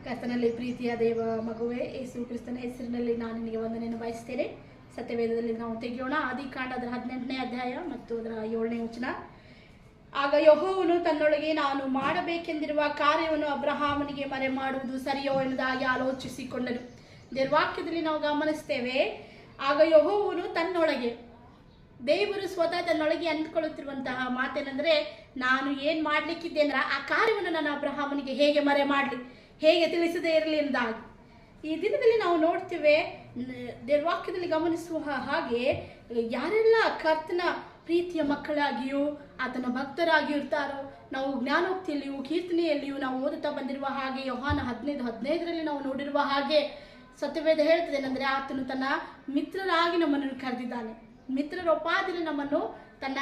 ಕರ್ತನಲ್ಲಿ ಪ್ರೀತಿಯ ದೇವ ಮಗುವೆ ಯೇಸು ಕ್ರಿಸ್ತನ ಹೆಸರಿನಲ್ಲಿ ನಾನು ನಿನಗೆ ವಂದನೆಯನ್ನು ಬಯಸ್ತೇನೆ. ಸತ್ಯವೇದದಲ್ಲಿ ನಾವು ತೆಗೆಯೋಣ. ಆದಿಕಾಂಡ ಅದರ 18ನೇ ಅಧ್ಯಾಯ ಮತ್ತು ಅದರ 7ನೇ ವಚನ. ಆಗ ಯೆಹೋವನು ತನ್ನೊಳಗೆ ನಾನು ಮಾಡಬೇಕೆಂದಿರುವ ಕಾರ್ಯವನ್ನು ಅಬ್ರಹಾಮನಿಗೆ ಮರೆ ಮಾಡುವುದು ಸರಿಯೋ ಎಂಬುದಾಗಿ ಆಲೋಚಿಸಿಕೊಂಡನು. ದೇವವಾಕ್ಯದಲ್ಲಿ ನಾವು ಗಮನಿಸ್ತೇವೆ, ಆಗ ಯೆಹೋವನು ತನ್ನೊಳಗೆ, ದೇವರು ಸ್ವತಃ ತನ್ನೊಳಗೆ ಅಂದ್ಕೊಳ್ಳುತ್ತಿರುವಂತಹ ಮಾತೇನೆಂದರೆ, ನಾನು ಏನು ಮಾಡಲಿಕ್ಕಿದ್ದೇನೆ ಆ ಕಾರ್ಯವನ್ನು ನಾನು ಅಬ್ರಹಾಮನಿಗೆ ಹೇಗೆ ಮರೆ ಮಾಡಲಿ, ಹೇಗೆ ತಿಳಿಸದೇ ಇರಲಿ ಎಂದಾಗಿ. ಈ ದಿನದಲ್ಲಿ ನಾವು ನೋಡ್ತೇವೆ, ದೇವವಾಕ್ಯದಲ್ಲಿ ಗಮನಿಸುವ ಹಾಗೆ ಯಾರೆಲ್ಲ ಕರ್ತನ ಪ್ರೀತಿಯ ಮಕ್ಕಳಾಗಿಯೂ ಆತನ ಭಕ್ತರಾಗಿಯೂ ಇರ್ತಾರೋ, ನಾವು ಜ್ಞಾನೋಕ್ತಿಯಲ್ಲಿಯೂ ಕೀರ್ತನೆಯಲ್ಲಿಯೂ ನಾವು ಓದುತ್ತಾ ಬಂದಿರುವ ಹಾಗೆ, ಯೋಹಾನ 15:15 ನಾವು ನೋಡಿರುವ ಹಾಗೆ ಸತ್ಯವೇದ ಹೇಳ್ತದೇನೆಂದರೆ, ಆತನು ತನ್ನ ಮಿತ್ರರಾಗಿ ನಮ್ಮನ್ನು ಕರೆದಿದ್ದಾನೆ. ಮಿತ್ರರ ಉಪಾಧಿಯಲ್ಲಿ ನಮ್ಮನ್ನು ತನ್ನ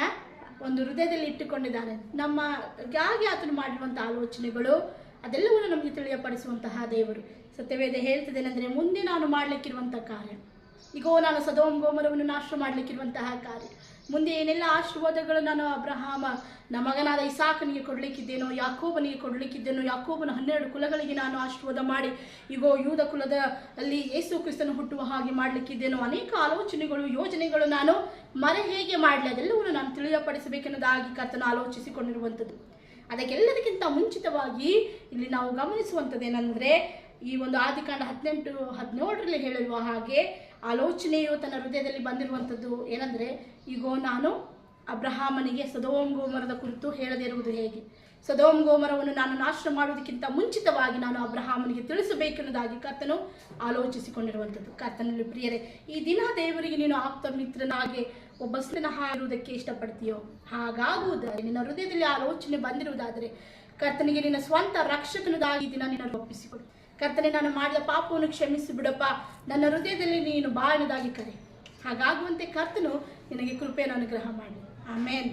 ಒಂದು ಹೃದಯದಲ್ಲಿ ಇಟ್ಟುಕೊಂಡಿದ್ದಾನೆ. ನಮಗಾಗಿ ಆತನು ಮಾಡಿರುವಂತಹ ಆಲೋಚನೆಗಳು ಅದೆಲ್ಲವನ್ನು ನಮಗೆ ತಿಳಿಯಪಡಿಸುವಂತಹ ದೇವರು. ಸತ್ಯವೇದ ಹೇಳ್ತದೇನೆಂದರೆ, ಮುಂದೆ ನಾನು ಮಾಡಲಿಕ್ಕಿರುವಂತಹ ಕಾರ್ಯ, ಈಗೋ ನಾನು ಸೊದೋಮ್ ಗೊಮೋರವನ್ನು ನಾಶ ಮಾಡಲಿಕ್ಕಿರುವಂತಹ ಕಾರ್ಯ, ಮುಂದೆ ಏನೆಲ್ಲ ಆಶೀರ್ವಾದಗಳು ನಾನು ಅಬ್ರಹಾಮನ ಮಗನಾದ ಇಸಾಕನಿಗೆ ಕೊಡಲಿಕ್ಕಿದ್ದೇನೋ, ಯಾಕೋಬನಿಗೆ ಕೊಡಲಿಕ್ಕಿದ್ದೇನೋ, ಯಾಕೋಬನ 12 ಕುಲಗಳಿಗೆ ನಾನು ಆಶೀರ್ವಾದ ಮಾಡಿ ಈಗೋ ಯೂದ ಕುಲದ ಅಲ್ಲಿ ಯೇಸು ಕ್ರಿಸ್ತನು ಹುಟ್ಟುವ ಹಾಗೆ ಮಾಡಲಿಕ್ಕಿದ್ದೇನೋ, ಅನೇಕ ಆಲೋಚನೆಗಳು ಯೋಜನೆಗಳು ನಾನು ಮರೆ ಹೇಗೆ ಮಾಡಲಿ ಅದೆಲ್ಲವನ್ನು ನಾನು ತಿಳಿಯಪಡಿಸಬೇಕೆನ್ನೋದಾಗಿ ಕರ್ತನು ಆಲೋಚಿಸಿಕೊಂಡಿರುವಂಥದ್ದು. ಅದಕ್ಕೆಲ್ಲದಕ್ಕಿಂತ ಮುಂಚಿತವಾಗಿ ಇಲ್ಲಿ ನಾವು ಗಮನಿಸುವಂಥದ್ದೇನೆಂದರೆ, ಈ ಒಂದು ಆದಿಕಾಂಡ 18:17 ಹೇಳಿರುವ ಹಾಗೆ ಆಲೋಚನೆಯು ತನ್ನ ಹೃದಯದಲ್ಲಿ ಬಂದಿರುವಂಥದ್ದು ಏನಂದರೆ, ಈಗೋ ನಾನು ಅಬ್ರಹಾಮನಿಗೆ ಸೊದೋಮ್ ಗೊಮೋರದ ಕುರಿತು ಹೇಳದೇ ಇರುವುದು ಹೇಗೆ, ಸೊದೋಮ್ ಗೊಮೋರವನ್ನು ನಾನು ನಾಶ ಮಾಡುವುದಕ್ಕಿಂತ ಮುಂಚಿತವಾಗಿ ನಾನು ಅಬ್ರಹಾಮನಿಗೆ ತಿಳಿಸಬೇಕೆನ್ನುವುದಾಗಿ ಕರ್ತನು ಆಲೋಚಿಸಿಕೊಂಡಿರುವಂಥದ್ದು. ಕರ್ತನಲ್ಲಿ ಪ್ರಿಯರೇ, ಈ ದಿನ ದೇವರಿಗೆ ನೀನು ಆಪ್ತ ಮಿತ್ರನಾಗಿ ಒಬ್ಬ ಸ್ನೇಹ ಇರುವುದಕ್ಕೆ ಇಷ್ಟಪಡ್ತೀಯೋ, ಹಾಗಾಗುವುದಾದರೆ ನಿನ್ನ ಹೃದಯದಲ್ಲಿ ಆಲೋಚನೆ ಬಂದಿರುವುದಾದರೆ ಕರ್ತನಿಗೆ ನಿನ್ನ ಸ್ವಂತ ರಕ್ಷಕನದಾಗಿ ದಿನ ನಿನ್ನನ್ನು ಒಪ್ಪಿಸಿಕೊಡು. ಕರ್ತನೆ, ನಾನು ಮಾಡಿದ ಪಾಪವನ್ನು ಕ್ಷಮಿಸಿ ಬಿಡಪ್ಪ, ನನ್ನ ಹೃದಯದಲ್ಲಿ ನೀನು ಬಾ ಎನ್ನುವುದಾಗಿ ಕರೆ. ಹಾಗಾಗುವಂತೆ ಕರ್ತನು ನಿನಗೆ ಕೃಪೆಯನ್ನು ಅನುಗ್ರಹ ಮಾಡಿ. ಆಮೇನ್.